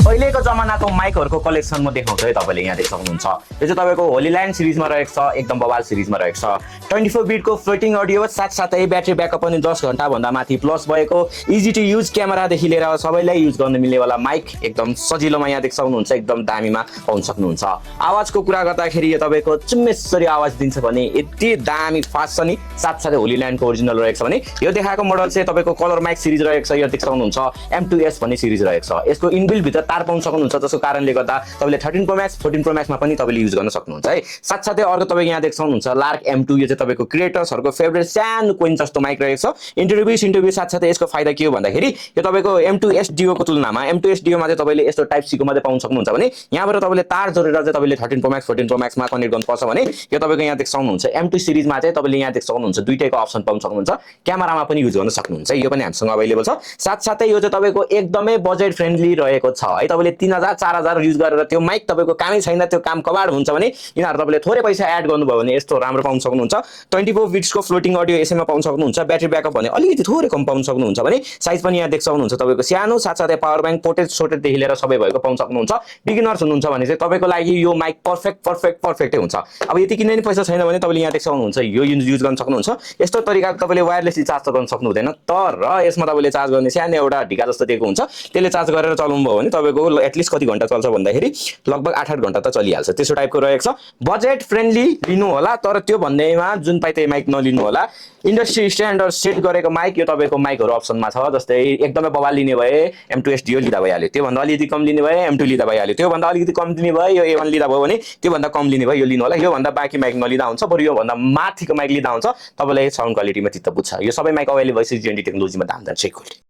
अहिलेको जमानाको माइकहरुको कलेक्सन म देखाउँछु है तपाईले यहाँ देख्न सक्नुहुन्छ। यो चाहिँ तपाईको होली ल्यान्ड सिरिजमा रहेको छ, एकदम बवाल सिरिजमा रहेको छ। 24 बिटको फ्लोटिङ अडियो साथसाथै ब्याट्री ब्याकअप पनि 10 घण्टा भन्दा माथि प्लस भएको इजी टु युज क्यामेरादेखि लिएर सबैलाई युज गर्न मिल्ने वाला माइक एकदम सजिलोमा यहाँ देख्न सक्नुहुन्छ, एकदम दामीमा पाउन सक्नुहुन्छ। आवाजको कुरा गर्दाखेरि यो तपाईको चिम्मेसरी आवाज दिन्छ भने यति दामी फास्ट छ नि। साथसाथै होली ल्यान्डको ओरिजिनल रहेको छ भने यो देखाएको मोडल चाहिँ तपाईको कलर माइक सिरिज रहेको छ। यो देख्न सक्नुहुन्छ M2S भन्ने सिरिज रहेको छ। यसको इनबिल्ट भित्र तार पाउन सक्नुहुन्छ, जसको कारणले गर्दा तपाईले 13 प्रो म्याक्स 14 प्रो म्याक्समा पनि तपाईले युज गर्न सक्नुहुन्छ है। साथसाथै अर्को तपाईको यहाँ देख्न सक्नुहुन्छ लार्क M2। यो चाहिँ तपाईको क्रिएटर्सहरुको फेभरेट सानो कोइन जस्तो माइक रहेको छ। इन्टरभ्यू साथसाथै यसको फाइदा के हो भन्दाखेरि यो तपाईको M2S Duo को तुलनामा M2S Duo मा चाहिँ तपाईले यस्तो टाइप सी को मात्रै पाउन सक्नुहुन्छ भने यहाँबाट तपाईले तार जोडेर चाहिँ तपाईले 13 प्रो म्याक्स 14 प्रो म्याक्समा कनेक्ट गर्नुपर्छ भने यो तपाईको यहाँ देख्न सक्नुहुन्छ M2 सिरिजमा चाहिँ तपाईले यहाँ देख्न सक्नुहुन्छ दुईटैको अप्सन पाउन सक्नुहुन्छ। क्यामेरामा पनि युज गर्न सक्नुहुन्छ, यो पनि हामीसँग अवेलेबल छ। साथसाथै यो चाहिँ तपाईको एकदमै बजेट फ्रेन्डली रहेको छ है। तपाईले 3000 4000 युज गरेर त्यो माइक तपाईको कामै छैन, त्यो काम कबाड हुन्छ भने यिनीहरु तपाईले थोरै पैसा एड गर्नुभयो भने यस्तो राम्रो पाउन सक्नुहुन्छ। 24 बिट्सको फ्लोटिङ अडियो यसैमा पाउन सक्नुहुन्छ। ब्याट्री ब्याकअप भने अलिकति थोरै कम पाउन सक्नुहुन्छ भने साइज पनि यहाँ देख्न सक्नुहुन्छ तपाईको सानो। साथसाथै पावर बैंक पोर्टेड देखि लिएर सबै भएको पाउन सक्नुहुन्छ। बिगिनर्स हुनुहुन्छ भने चाहिँ तपाईको लागि यो माइक पर्फेक्टै हुन्छ। अब यति किन्ने नि पैसा छैन भने तपाईले यहाँ देख्न सक्नुहुन्छ यो युज गर्न सक्नुहुन्छ। यस्तो तरिकाको तपाईले वायरलेसली चार्ज त गर्न सक्नु हुँदैन, तर यसमा तपाईले चार्ज गर्ने सानो एउटा ढिका जस्तो दिएको हुन्छ। त्यसले चार्ज गरेर चलाउनु भयो भने तपाईको एटलिस्ट कति घण्टा चल्छ भन्दाखेरि लगभग 8-8 घण्टा त चलिहाल्छ। त्यसो टाइपको रहेको छ। बजेट फ्रेन्डली लिनु होला, तर त्यो भन्दैमा जुन पाइ त्यही माइक नलिनु होला। इन्डस्ट्री स्ट्यान्डर्ड सेट गरेको माइक यो तपाईको माइकहरु अप्सनमा छ। जस्तै एकदमै बवाल लिने भए M2S Duo लिँदा भइहाल्यो, त्यो भन्दा अलिकति कम लिने भए M2 लिँदा भइहाल्यो, त्यो भन्दा अलिकति कम लिने भए यो A1 लिँदा भयो भने त्यो भन्दा कम लिने भए यो लिनु होला। यो भन्दा बाँकी माइक नलिँदा हुन्छ, बरु यो भन्दा माथिको माइक लिँदा हुन्छ। तपाईलाई साउन्ड क्वालिटीमा चित्त बुझ्छ। यो सबै माइक अवेलेबल छ GNT टेक्नोलोजीमा। दाम चेक